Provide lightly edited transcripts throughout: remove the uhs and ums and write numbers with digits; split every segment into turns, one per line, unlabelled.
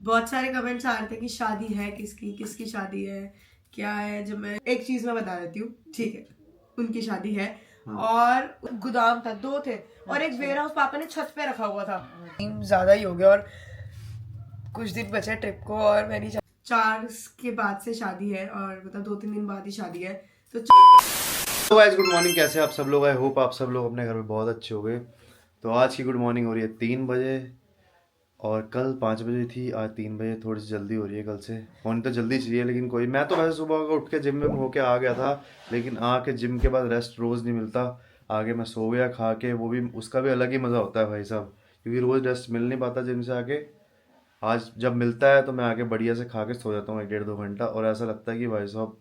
बहुत सारे कमेंट्स आ रहे थे कि शादी है किसकी, किसकी शादी है, क्या है। जब मैं एक चीज मैं बता देती हूँ, ठीक है, उनकी शादी है। और गोदाम था, 2 थे और एक वेयर हाउस पापा ने छत पे रखा हुआ था। ज्यादा ही हो गया और कुछ दिन बचे ट्रिप को और मेरी 4 के बाद से शादी है और मतलब 2-3 दिन बाद ही शादी है। तो
गाइस गुड मॉर्निंग, कैसे आप सब लोग? आई होप आप सब लोग अपने घर में बहुत अच्छे हो गए। तो आज की गुड मॉर्निंग हो रही है 3 बजे और कल 5 बजे थी, आज 3 बजे थोड़ी सी जल्दी हो रही है। कल से होनी तो जल्दी चाहिए लेकिन कोई, मैं तो वैसे सुबह को उठ के जिम में होके आ गया था, लेकिन आके जिम के बाद रेस्ट रोज़ नहीं मिलता। आगे मैं सो गया खा के, वो भी उसका भी अलग ही मज़ा होता है भाई साहब, क्योंकि रोज़ रेस्ट मिल नहीं पाता जिम से आके। आज जब मिलता है तो मैं आके बढ़िया से खा के सो जाता हूँ 1-1.5-2 घंटा, और ऐसा लगता है कि भाई साहब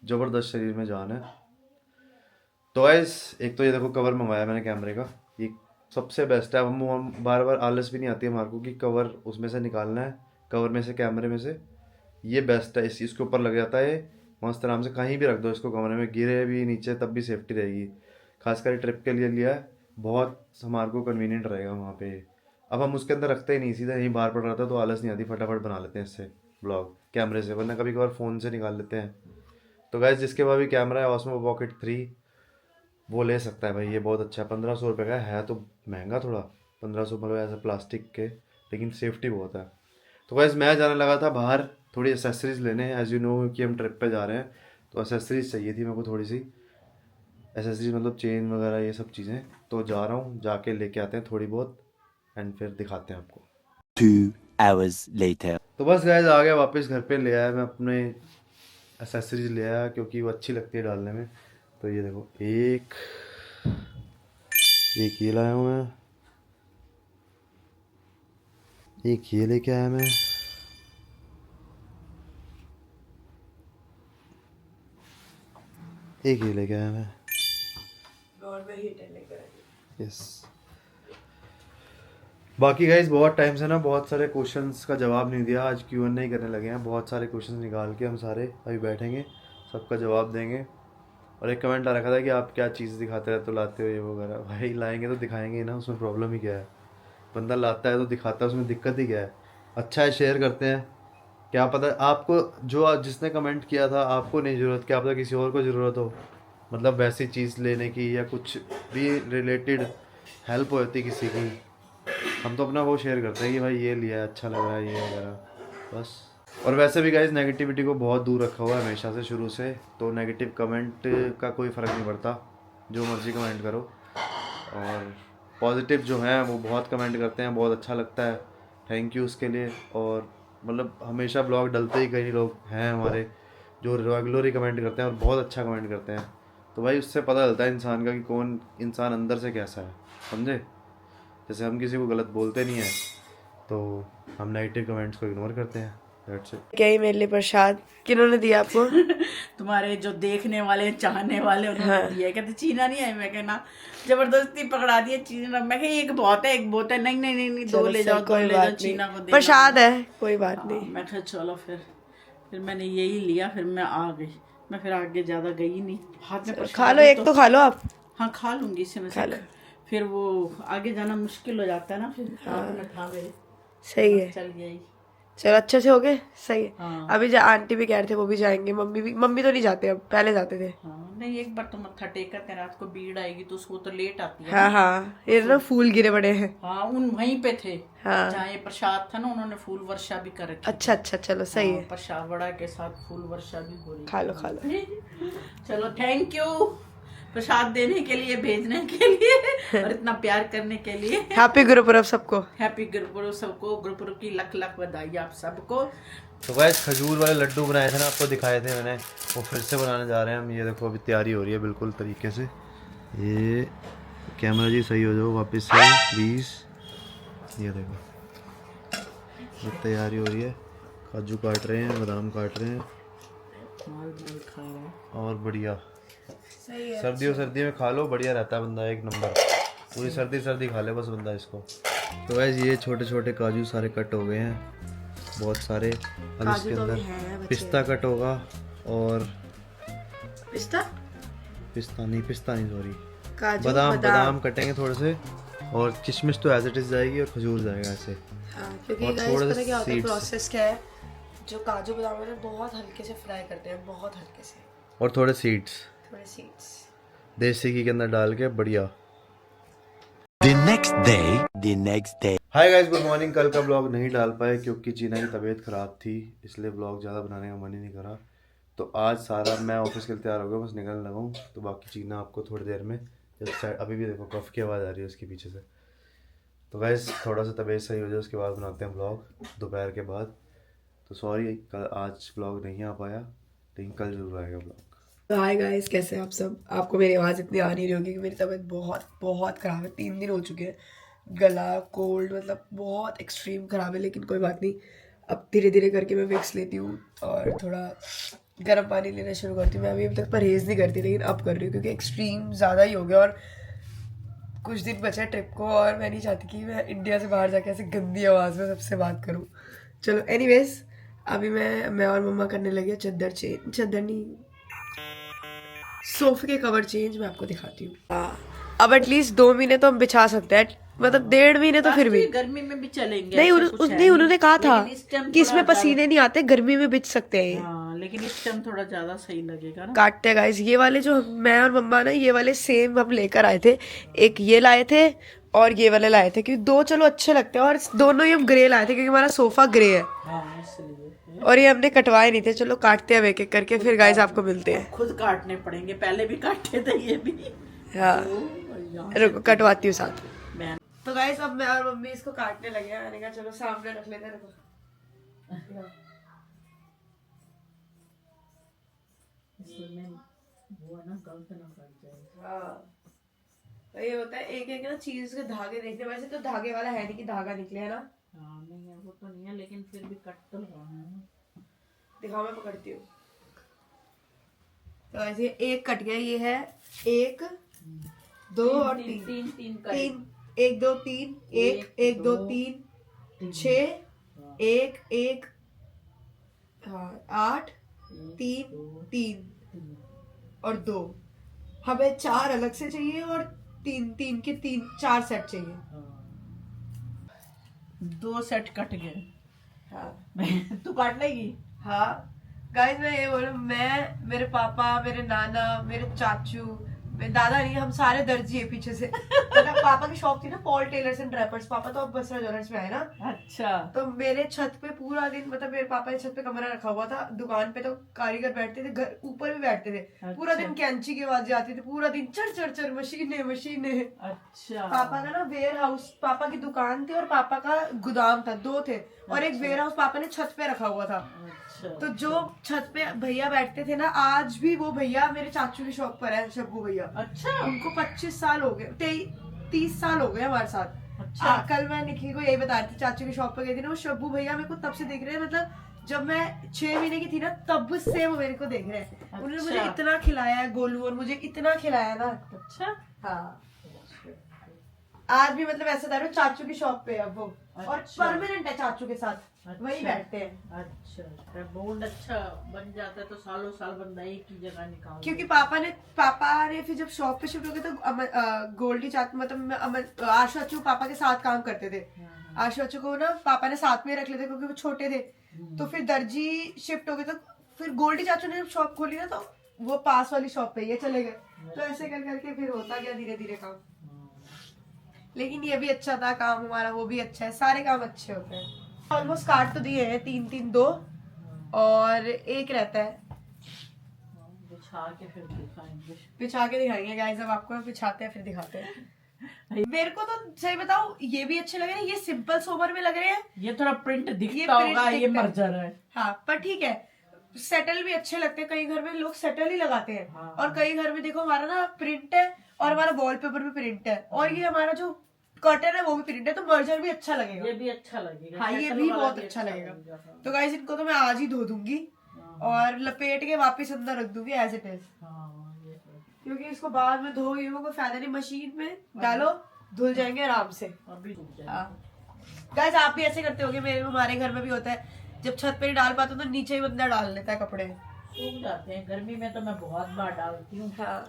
ज़बरदस्त शरीर में जान है। तो गाइस एक तो ये देखो कवर मंगवाया मैंने कैमरे का, ये सबसे बेस्ट है। अब हम बार बार आलस भी नहीं आती है हमारे को कि कवर उसमें से निकालना है, कवर में से, कैमरे में से। ये बेस्ट है, इसके ऊपर लग जाता है, मस्त आराम से कहीं भी रख दो इसको कमरे में, गिरे भी नीचे तब भी सेफ्टी रहेगी। खासकर ट्रिप के लिए लिया है, बहुत हमारे को कन्वीनियंट रहेगा वहाँ पे। अब हम उसके अंदर रखते ही नहीं, सीधा यहीं बाहर पड़ रहा था तो आलस नहीं आती, फटाफट बना लेते हैं इससे ब्लॉग कैमरे से, वरना कभी कभार फ़ोन से निकाल लेते हैं। तो गाइस जिसके पास भी कैमरा है ऑस्मो पॉकेट 3 वो ले सकता है भाई, ये बहुत अच्छा है। 1500 रुपये का है तो महंगा थोड़ा, 1500 मतलब ऐसे प्लास्टिक के, लेकिन सेफ्टी बहुत है। तो वैसे मैं जाने लगा था बाहर थोड़ी एसेसरीज़ लेने, एज यू नो कि हम ट्रिप पे जा रहे हैं, तो एसेसरीज़ चाहिए थी मेरे को थोड़ी सी। एसेसरीज मतलब चेन वगैरह ये सब चीज़ें, तो जा रहा हूँ, जाके लेके आते हैं थोड़ी बहुत एंड फिर दिखाते हैं आपको।
2 hours later.
तो बस गाइस आ गया वापस घर पे, ले आया मैं अपने एसेसरीज, ले आया क्योंकि वो अच्छी लगती है डालने में। तो ये देखो, एक ये लाया हूँ मैं, एक ये लेके आया मैं, एक ये लेके आया मैं, यस। बाकी गाइज बहुत टाइम से ना बहुत सारे क्वेश्चंस का जवाब नहीं दिया, आज Q&A करने लगे हैं। बहुत सारे क्वेश्चंस निकाल के हम सारे अभी बैठेंगे, सबका जवाब देंगे। और एक कमेंट आ रखा था कि आप क्या चीज़ दिखाते रहते हो, लाते हो ये वगैरह। भाई लाएंगे तो दिखाएंगे ही ना, उसमें प्रॉब्लम ही क्या है? बंदा लाता है तो दिखाता है, उसमें दिक्कत ही क्या है? अच्छा है, शेयर करते हैं। क्या पता आपको, जो जिसने कमेंट किया था आपको नहीं ज़रूरत, क्या पता किसी और को ज़रूरत हो, मतलब वैसी चीज़ लेने की या कुछ भी रिलेटेड हेल्प होती किसी की। हम तो अपना वो शेयर करते हैं कि भाई ये लिया है, अच्छा लग रहा है ये वगैरह, बस। और वैसे भी गाइज नेगेटिविटी को बहुत दूर रखा हुआ है हमेशा से, शुरू से। तो नेगेटिव कमेंट का कोई फ़र्क नहीं पड़ता, जो मर्ज़ी कमेंट करो। और पॉजिटिव जो हैं वो बहुत कमेंट करते हैं, बहुत अच्छा लगता है, थैंक यू उसके लिए। और मतलब हमेशा ब्लॉग डलते ही कई लोग हैं हमारे जो रेगुलर ही कमेंट करते हैं और बहुत अच्छा कमेंट करते हैं। तो भाई उससे पता चलता है इंसान का कि कौन इंसान अंदर से कैसा है, समझे? जैसे हम किसी को गलत बोलते नहीं हैं तो हम नेगेटिव कमेंट्स को इग्नोर करते हैं, दैट्स इट।
क्या ही मेरे लिए प्रसाद किन्होंने दिया आपको?
तुम्हारे जो देखने वाले चाहने वाले उन्होंने दिया। कहते चीना नहीं है, मैं कहना जबरदस्ती पकड़ा दिया चीना। मैं कहा एक बहुत है, एक बहुत है। नहीं नहीं नहीं, नहीं, दो ले जाओ, दो ले जाओ, चीना को दे।
प्रसाद है, कोई बात नहीं।
मैं कहा चलो फिर मैंने यही लिया, फिर मैं आ गई। मैं फिर आगे ज्यादा गई नहीं, हाथ में
खा लो, एक तो खा लो आप।
हाँ खा लूंगी इसमें से। फिर वो आगे जाना मुश्किल हो जाता है ना, फिर हाथ में खा गई।
सही है,
चल गई।
चलो अच्छे से हो गए, सही है।
हाँ।
अभी आंटी भी कह रहे थे वो भी जाएंगे, मम्मी तो नहीं जाते अब, पहले जाते थे।
हाँ, नहीं एक बार तो मत्था टेक कर रात को भीड़ आएगी तो उसको तो लेट आती है।
हाँ हाँ, ये ना फूल गिरे पड़े हैं।
हाँ उन वहीं पे थे,
हाँ।
जहाँ ये प्रसाद था ना, उन्होंने फूल वर्षा भी कर रखी।
अच्छा अच्छा, चलो सही है।
प्रसाद वड़ा के साथ फूल वर्षा भी हो रही।
खा लो खा लो।
चलो थैंक यू प्रसाद देने के लिए, भेजने के लिए और इतना प्यार करने के लिए।
हैप्पी गुरुपुरब सबको।
हैप्पी गुरुपुरब सबको, गुरुपुरब की लख लख बधाई आप सबको।
तो गाइस खजूर वाले लड्डू बनाए थे ना, आपको दिखाए थे मैंने, वो फिर से बनाने जा रहे हैं हम। ये देखो अभी तैयारी हो रही है बिल्कुल तरीके से। ये कैमरा जी सही हो जाओ वापस से प्लीज़। ये देखो ये तैयारी हो रही है, काजू काट रहे हैं, बादाम काट रहे हैं, और बढ़िया सर्दी में खा लो, बढ़िया रहता है बंदा, एक नंबर। पूरी सर्दी खा ले बस बंदा इसको। तो गाइस ये छोटे छोटे काजू सारे कट हो गए हैं, बहुत सारे। अब इसके अंदर पिस्ता कट होगा, और
पिस्ता
नहीं सॉरी,
काजू
बादाम कटेंगे थोड़े से, और किशमिश तो एज इट इज जाएगी और खजूर जाएगा ऐसे।
हाँ, क्योंकि
और
guys,
थोड़ा सा
पता क्या होता है,
seeds।
प्रोसेस क्या है, जो काजू बादाम है ना बहुत हल्के से फ्राई करते हैं, बहुत हल्के से,
और थोड़े सीड्स
थोड़े सीड्स।
देसी घी के अंदर डाल के बढ़िया।
The next day.
Hi guys, good morning. कल का ब्लॉग नहीं डाल पाए क्योंकि चीना की तबीयत ख़राब थी, इसलिए ब्लॉग ज़्यादा बनाने का मन ही नहीं करा। तो आज सारा मैं ऑफिस के लिए तैयार हो गया, बस निकलने लगा हूँ। तो बाकी चीना आपको थोड़ी देर में, जब साइड अभी भी देखो कफ की आवाज़ आ रही है उसके पीछे से। तो गाइस थोड़ा सा तबीयत सही हो जाए उसके बाद बनाते हैं ब्लॉग दोपहर के बाद। तो सॉरी कल आज ब्लॉग नहीं आ पाया, लेकिन कल जरूर आएगा ब्लॉग।
तो हाय गाइस, कैसे हैं आप सब? आपको मेरी आवाज़ इतनी आ नहीं रही होगी कि मेरी तबीयत बहुत बहुत ख़राब है। 3 दिन हो चुके हैं, गला कोल्ड मतलब बहुत एक्सट्रीम ख़राब है, लेकिन कोई बात नहीं। अब धीरे धीरे करके मैं विक्स लेती हूँ और थोड़ा गर्म पानी लेना शुरू करती हूँ। मैं अभी तक परहेज़ नहीं करती, लेकिन अब कर रही हूँ क्योंकि एक्सट्रीम ज़्यादा ही हो गया और कुछ दिन बचा है ट्रिप को, और मैं नहीं चाहती कि मैं इंडिया से बाहर जाके ऐसे गंदी आवाज़ में सबसे बात करूँ। चलो एनीवेज, अभी मैं और मम्मा करने लगे चादर नहीं, सोफे के कवर चेंज। मैं आपको दिखाती हूँ। अब एटलीस्ट 2 महीने तो हम बिछा सकते हैं, मतलब 1.5 महीने तो फिर भी
गर्मी में भी चलेंगे।
नहीं।
ऐसा कुछ है
नहीं, उन्होंने कहा था
लेकिन इस टाइम
कि इसमें
थोड़ा
पसीने नहीं आते, गर्मी में बिछ सकते हैं।
हाँ, लेकिन इस टाइम थोड़ा ज्यादा सही लगेगा ना।
काटते हैं गाइस। ये वाले जो मैं और मम्मा ना, ये वाले सेम हम लेकर आए थे। एक ये लाए थे और ये वाले लाए थे, क्योंकि 2 चलो अच्छे लगते हैं, और दोनों ही हम ग्रे लाए थे क्योंकि हमारा सोफा ग्रे है।
हाँ, इसलिए
और ये हमने कटवाए नहीं थे। चलो काटते हैं एक एक करके, फिर गाइस आपको मिलते हैं।
खुद काटने पड़ेंगे, पहले भी काटे थे ये भी।
हाँ, रुको कटवाती हूँ साथ में।
मैं
तो गाइस अब मैं और मम्मी इसको काटने लगे हैं। मैंने कहा चलो सामने रख लेते हैं। रुको,
वो ना गलत ना कर जाए।
हाँ, तो ये होता है एक एक ना चीज के धागे देखने। वैसे तो धागे वाला है नहीं कि धागा निकले, है ना?
हाँ, नहीं है, वो तो नहीं है, लेकिन फिर भी कट तो रहा है।
दिखाओ, मैं पकड़ती हूँ। तो ऐसे एक कट गया। ये है 1 2 और 3 3 1 2 3 1 1 2 3 6 1 1 8 3 3 और 2। हमें 4 अलग से चाहिए और 3 के 4 सेट चाहिए।
2 सेट कट गए।
हाँ
तू काट लेगी?
हाँ गाइस, मैं ये बोलूं, मैं, मेरे पापा, मेरे नाना, मेरे चाचू, मेरे दादा नहीं, हम सारे दर्जी है पीछे से। मतलब पापा की शॉप थी ना, पॉल टेलर्स एंड ड्रेपर्स। पापा तो अब बसरा ज्वेलर्स में है ना।
अच्छा।
तो मेरे छत पे पूरा दिन, मतलब मेरे पापा ने छत पे कमरा रखा हुआ था। दुकान पे तो कारीगर बैठते थे, घर ऊपर भी बैठते थे। पूरा दिन कैंची की आवाज आती थी, पूरा दिन चर चर चर, मशीनें।
अच्छा।
पापा का ना वेयर हाउस, पापा की दुकान थी और पापा का गोदाम था, 2 थे। और एक वेयर हाउस पापा ने छत पे रखा हुआ था।
अच्छा।
तो जो छत पे भैया बैठते थे ना, आज भी वो भैया मेरे चाचू की शॉप पर है, शब्बू भैया।
अच्छा।
उनको 25 साल हो गए, 30 साल हो गए हमारे साथ।
अच्छा।
कल मैं निखिल को यही बता रही थी, चाचू की शॉप पर गई थी ना, वो शब्बू भैया मेरे को तब से देख रहे हैं। मतलब जब मैं 6 महीने की थी ना, तब से वो मेरे को देख रहे हैं। उन्होंने मुझे इतना खिलाया है, गोलू, और मुझे इतना खिलाया ना।
अच्छा।
हाँ, आज भी मतलब ऐसा था, चाचू की शॉप पे अब वो। और परमानेंट है चाचू के साथ, वही बैठते हैं।
अच्छा, बॉन्ड अच्छा बन जाता है तो सालों साल बंदा एक ही जगह निकाल।
क्योंकि पापा ने फिर जब शॉप पे शिफ्ट हो गए तो गोल्डी चाचू, मतलब आशु चाचू पापा के साथ काम करते थे। आशु चाचू को ना पापा ने साथ में रख लेते क्योंकि वो छोटे थे। तो फिर दर्जी शिफ्ट हो गए, तो फिर गोल्डी चाचू ने जब शॉप खोली ना, तो वो पास वाली शॉप पे ये चले गए। तो ऐसे कर करके फिर होता गया धीरे धीरे काम। लेकिन ये भी अच्छा था काम हमारा, वो भी अच्छा है, सारे काम अच्छे होते हैं। ऑलमोस्ट काट तो दिए हैं, 3 2 और एक रहता है।
बिछा के फिर दिखाएंगे।
बिछा के दिखाएंगे गाइस, अब आपको बिछाते हैं फिर दिखाते हैं। मेरे को तो सही बताऊं, ये भी अच्छे लग रहे हैं। ये सिंपल सोबर में लग रहे हैं।
ये थोड़ा प्रिंट दिखता होगा, ये मर्जर है।
हाँ, पर ठीक है, सेटल भी अच्छे लगते हैं। कई घर में लोग सेटल ही लगाते हैं।
हाँ।
और कई घर में देखो, हमारा ना प्रिंट है और हमारा वॉलपेपर भी प्रिंट है, और ये हमारा जो कर्टन है वो भी प्रिंट है, तो मर्जर भी अच्छा लगेगा।
ये भी अच्छा लगेगा।
हाँ, ये भी बहुत अच्छा लगेगा। तो गाइस, इनको तो मैं आज ही धो दूंगी और लपेट के वापस अंदर रख दूंगी एज इट इज, क्योंकि इसको बाद में धो ये कोई फायदा नहीं। मशीन में डालो, धुल जाएंगे आराम से। गाइस, आप भी ऐसे करते होगे, हमारे घर में भी होता है, जब छत पे नहीं डाल पाते तो नीचे ही बंदा डाल लेता है कपड़े,
सूख जाते हैं। गर्मी में तो मैं बहुत बार डालती हूँ।
हाँ,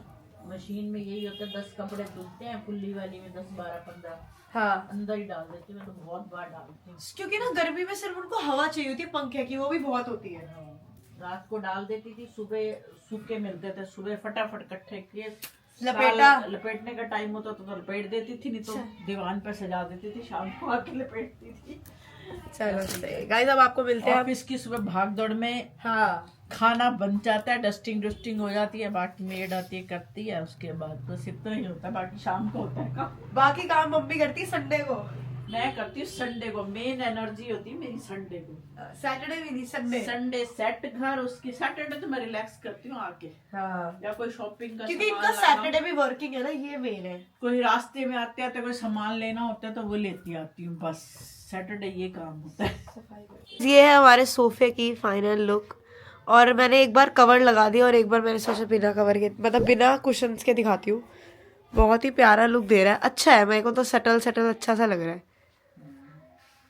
मशीन में यही होता है, 10 कपड़े धुलते हैं, फुल्ली वाली में 10 12 15
हाँ,
अंदर ही डाल देती हूँ। मैं तो बहुत बार डालती हूँ।
क्योंकि ना गर्मी में सिर्फ उनको हवा चाहिए होती है पंखे की, वो भी बहुत होती है।
रात को डाल देती थी, सुबह सूखे मिलते थे, सुबह फटाफट इकट्ठे किए, लपेटने का टाइम होता तो लपेट देती थी, नहीं तो दीवान पर सजा देती थी, शाम को आके लपेटती थी।
चलो गाइस, अब आपको मिलते हैं।
ऑफिस की सुबह भाग दौड़ में
हाँ,
खाना बन जाता है, डस्टिंग हो जाती है, बाकी मेड आती है करती है, उसके बाद बस इतना ही होता है, बाकी शाम को होता है काम।
बाकी काम मम्मी करती है संडे को,
मैं करती हूँ संडे को, मेन एनर्जी होती है मेरी संडे को।
सैटरडे भी नहीं, संडे।
संडे सेट घर, उसकी सैटरडे तो मैं रिलैक्स करती हूँ आके,
हाँ,
या कोई शॉपिंग का
क्योंकि
सामान
इनका
लाना हो।
सैटरडे भी वर्किंग है ना, ये मेन है।
कोई रास्ते में आते आते कोई सामान लेना होता है तो वो लेती आती हूँ, बस सैटरडे ये काम होता है।
ये है हमारे सोफे की फाइनल लुक, और मैंने एक बार कवर लगा दिया और एक बार मैंने सोचा बिना कवर के, मतलब बिना कुशन्स के दिखाती हूँ। बहुत ही प्यारा लुक दे रहा है, अच्छा है, मेरे को तो सटल अच्छा सा लग रहा है।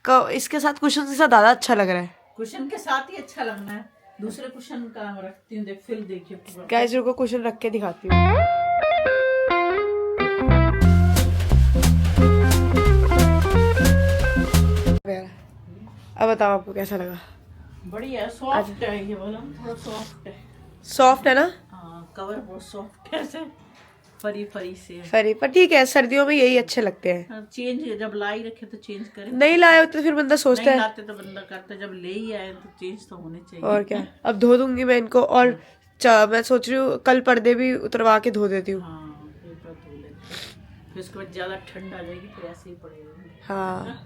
इसके साथ कुशन के साथ ज्यादा अच्छा लग रहा है।
कुशन के साथ ही अच्छा लगना है, दूसरे कुशन का रखती हूँ, देख फिर देखिए पूरा।
गाइस रुको, कुशन रख के दिखाती हूँ। अब बताओ आपको कैसा लगा?
बढ़िया, सॉफ्ट है ये वाला, थोड़ा सॉफ्ट है।
सॉफ्ट है ना?
हाँ, कवर बहुत सॉफ्ट है, ऐसे फरी से।
फरी पर ठीक है, सर्दियों में यही अच्छे लगते हैं।
चेंज जब ला ही रखे तो चेंज करें,
नहीं लाए होते तो फिर बंदा सोचता
नहीं
है।
लाते तो बंदा करता, जब ले ही आए तो चेंज तो होने चाहिए।
और क्या, अब धो दूंगी मैं इनको, और मैं सोच रही हूँ कल पर्दे भी उतरवा के धो देती हूँ।
हाँ, पेपर धो लेते, फिर उसके बाद ज्यादा ठंड आ जाएगी, फिर ऐसे ही पड़ेगा।
हाँ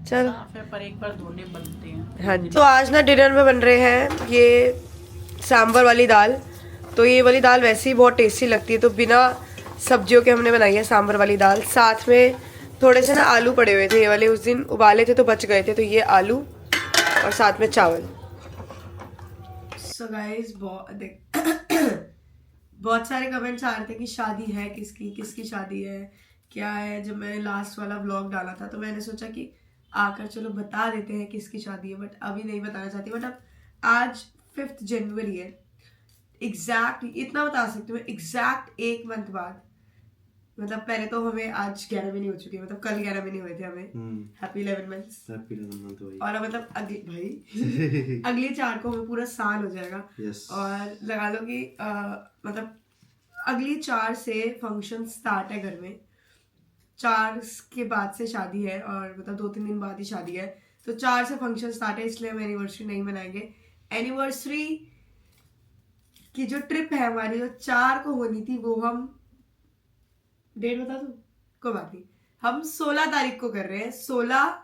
चल,
साफ है पर एक बार धोने बनते हैं।
हाँ जी। तो आज ना डिनर में बन रहे हैं ये सांभर वाली दाल। तो ये वाली दाल वैसे ही बहुत टेस्टी लगती है, तो बिना सब्जियों के हमने बनाई है सांभर वाली दाल। साथ में थोड़े से ना आलू पड़े हुए थे, ये वाले उस दिन उबाले थे तो बच गए थे, तो ये आलू और साथ में चावल। सो गाइस, बहुत सारे कमेंट्स आ रहे थे कि शादी है किसकी, किसकी शादी है, क्या है। जब मैंने लास्ट वाला व्लॉग डाला था तो मैंने सोचा कि आकर चलो बता देते हैं किसकी शादी है, बट अभी नहीं बताना चाहती। बट अब आज 5 जनवरी है, एग्जैक्ट इतना बता सकती हूँ, एग्जैक्ट 1 मंथ बाद, मतलब पहले तो हमें आज 11 महीने हो चुके हैं, मतलब कल 11 महीने हुए थे हमें। Happy 11 months. और मतलब अगली भाई अगली 4 को हमें पूरा साल हो जाएगा। और लगा लो कि मतलब अगली 4 से फंक्शन स्टार्ट है घर में, 4 के बाद से शादी है, और मतलब 2-3 दिन बाद ही शादी है, तो 4 से फंक्शन स्टार्ट है, इसलिए हम एनिवर्सरी नहीं मनाएंगे। एनिवर्सरी की जो ट्रिप है हमारी, जो 4 को होनी थी, वो हम डेट बता दूं, कोई बात नहीं, हम 16 तारीख को कर रहे हैं। 16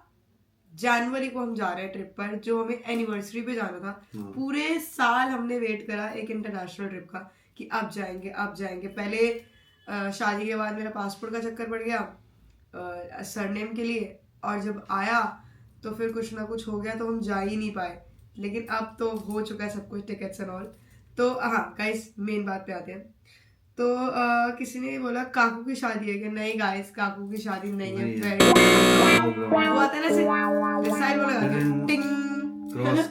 जनवरी को हम जा रहे हैं ट्रिप पर, जो हमें एनिवर्सरी पे जाना था। पूरे साल हमने वेट करा एक इंटरनेशनल ट्रिप का कि अब जाएंगे अब जाएंगे। पहले शादी के बाद मेरा पासपोर्ट का चक्कर पड़ गया सरनेम के लिए, और जब आया तो फिर कुछ ना कुछ हो गया तो हम जा ही नहीं पाए। लेकिन अब तो हो चुका है सब कुछ, टिकट्स एंड ऑल। तो हाँ गाइस, मेन बात पे आते हैं। तो किसी ने बोला काकू की शादी है क्या? नहीं गाइस, काकू की शादी नहीं है। वो आता है ना साइड वाला टिंग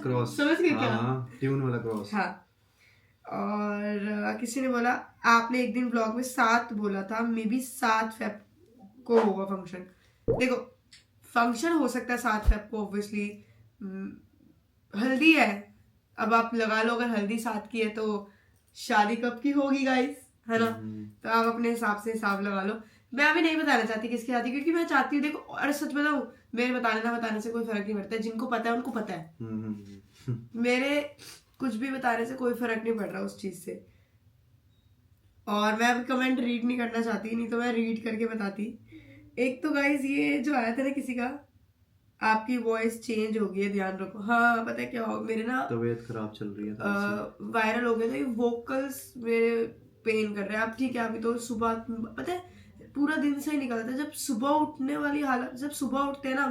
क्रॉस, समझ गए क्या?
ट्यून वाला क्रॉस।
हाँ। और किसी ने बोला आपने एक दिन ब्लॉग में 7 बोला था, मे बी 7 फेब को होगा फंक्शन। देखो, फंक्शन हो सकता है 7 फेब को, ऑब्वियसली हल्दी है, अब आप लगा लो अगर हल्दी 7 की है तो शादी कब की होगी गाइस, है ना? तो आप अपने हिसाब से हिसाब लगा लो। मैं अभी नहीं बताना चाहती किसकी शादी, क्योंकि मैं चाहती हूँ, देखो, और सच बताऊँ, मेरे बताने ना बताने से कोई फर्क नहीं पड़ता है। जिनको पता है उनको पता है, मेरे कुछ भी बताने से कोई फर्क नहीं पड़ रहा उस चीज से। और मैं अभी कमेंट रीड नहीं करना चाहती, नहीं तो मैं रीड करके बताती। एक तो गाइस ये जो आया था ना किसी का, आपकी वॉइस चेंज हो गई है, ध्यान रखो। हाँ, पता है क्या हो, मेरे ना
तबीयत खराब चल रही है,
वायरल हो गया था, ये वोकल्स मेरे पेन कर रहे हैं। अब ठीक है, अभी तो सुबह, पता है, पूरा दिन से ही निकलता है। जब सुबह उठने वाली हालत, जब सुबह उठते हैं ना,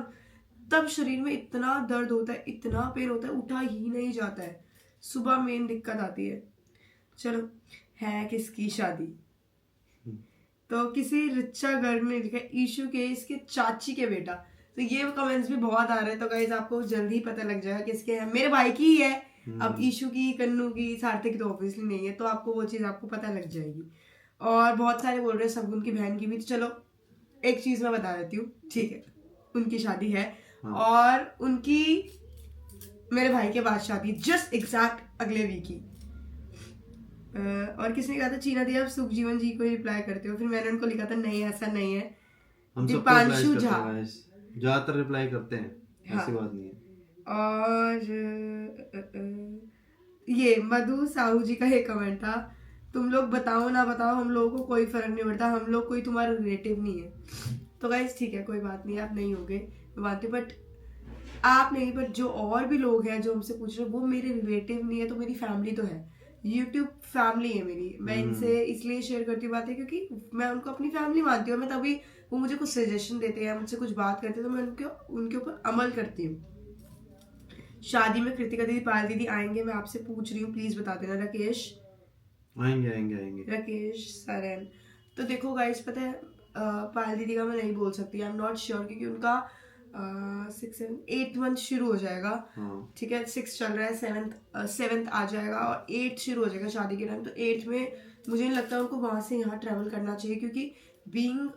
तब शरीर में इतना दर्द होता है, इतना पेन होता है, उठा ही नहीं जाता है। सुबह मेन दिक्कत आती है। चलो, है किसकी शादी? तो किसी रिचा गर्ल ने लिखा ईशू के इसके चाची के बेटा। तो ये कमेंट्स भी बहुत आ रहे हैं, तो गाइस आपको जल्दी ही पता लग जाएगा किसके है। मेरे भाई की ही है। अब ईशू की, कन्नू की, सार्थक की तो ऑब्वियसली नहीं है, तो आपको वो चीज आपको पता लग जाएगी। और बहुत सारे बोल रहे हैं शगुन की बहन की भी। तो चलो एक चीज मैं बता देती हूँ, ठीक है, उनकी शादी है और उनकी मेरे भाई के बाद शादी जस्ट एग्जैक्ट अगले वीक ही। और किसने कहा था चीना दी आप सुखजीवन जी को रिप्लाई करते हो, फिर मैंने उनको लिखा था नहीं ऐसा नहीं है,
हम सबको
दीपांशु
रिप्लाई
झा।
करते हैं guys। ज्यादातर रिप्लाई करते हैं, ऐसी बात नहीं है।
और ये मधु साहू जी का एक कमेंट था, तुम लोग बताओ ना बताओ हम लोगों को कोई फर्क नहीं पड़ता, हम लोग कोई तुम्हारा रिलेटिव नहीं है। तो गाइस ठीक है, कोई बात नहीं, आप नहीं होगे मैं मानती हूँ, बट आप नहीं, बट जो और भी लोग हैं जो हमसे पूछ रहे हैं वो मेरे रिलेटिव नहीं है तो मेरी फैमिली तो है, यूट्यूब फैमिली है मेरी। मैं इनसे इसलिए शेयर करती हूँ बातें क्योंकि मैं उनको अपनी फैमिली मानती हूँ। मैं तभी वो मुझे कुछ सजेशन देते हैं, मुझसे कुछ बात करते हैं तो मैं उनके ऊपर अमल करती हूँ। शादी में कृतिका दीदी पायल दीदी आएंगे, मैं आपसे पूछ रही हूँ, प्लीज बता देना। राकेश
आएंगे आएंगे आएंगे।
राकेश सरन। तो देखो गाइस, पता है पायल दीदी का मैं नहीं बोल सकती, आई एम नॉट श्योर, क्योंकि उनका 8th मंथ शुरू हो जाएगा। ठीक है, 6 चल रहा है, 7th आ जाएगा और 8th शुरू हो जाएगा शादी के टाइम। तो 8th में मुझे नहीं लगता उनको वहां से यहाँ ट्रैवल करना चाहिए, क्योंकि बीइंग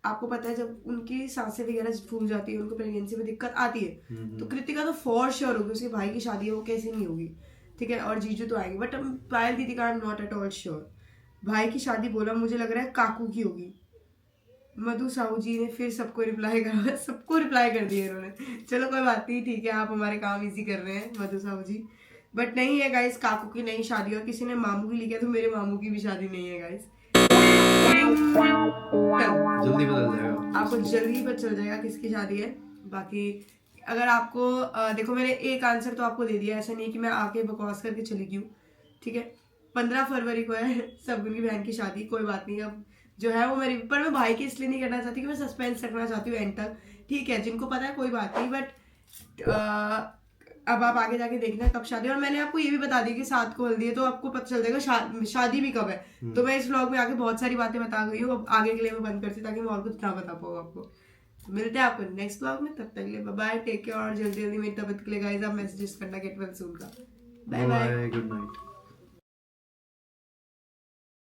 आपको पता है जब उनकी सांसें वगैरह फूल जाती है, उनको प्रेगनेंसी में दिक्कत आती है। तो कृतिका तो फॉर श्योर होगी, उसके भाई की शादी है, वो कैसे नहीं होगी, ठीक है, और जीजू तो आएंगे, बट पायल दीदी का I am not at all sure. भाई की शादी बोला, मुझे लग रहा है काकू की होगी। मधु साहू जी ने फिर सबको रिप्लाई करा, सबको रिप्लाई कर दिया इन्होंने। चलो कोई बात नहीं, ठीक है, आप हमारे काम इजी कर रहे हैं मधु साहू जी, बट नहीं है गाइस, काकू की नई शादी। और किसी ने मामू की लिखा तो मेरे मामू की भी शादी नहीं है गाइस।
जल्दी बदल जाएगा,
आपको जल्दी पता चल जाएगा किसकी शादी है। बाकी अगर आपको देखो, मैंने एक आंसर तो आपको दे दिया, ऐसा नहीं है कि मैं आके बकवास करके चली गई हूँ, ठीक है। 15 फरवरी को है शगुन की बहन की शादी, कोई बात नहीं, अब जो है वो मेरी, पर मैं भाई की इसलिए नहीं करना चाहती कि मैं सस्पेंस रखना चाहती हूँ एंड तक, ठीक है, जिनको पता है कोई बात नहीं, बट अब आप आगे जाके देखना कब शादी। और मैंने आपको ये भी बता दी कि 7 को हल्दी है, तो आपको पता चल जाएगा शादी भी कब है। तो मैं इस व्लॉग में आके बहुत सारी बातें बता गई हूँ, अब आगे के लिए मैं बंद करती ताकि मैं और कुछ ना बता पाऊँ आपको। मिलते हैं आपको नेक्स्ट व्लॉग में, तब तक के लिए बाय, टेक केयर, और जल्दी जल्दी मेरी तबीयत के लिए गाइस आप मैसेजेस करना गेट वेल सून का। Bye bye,
good night.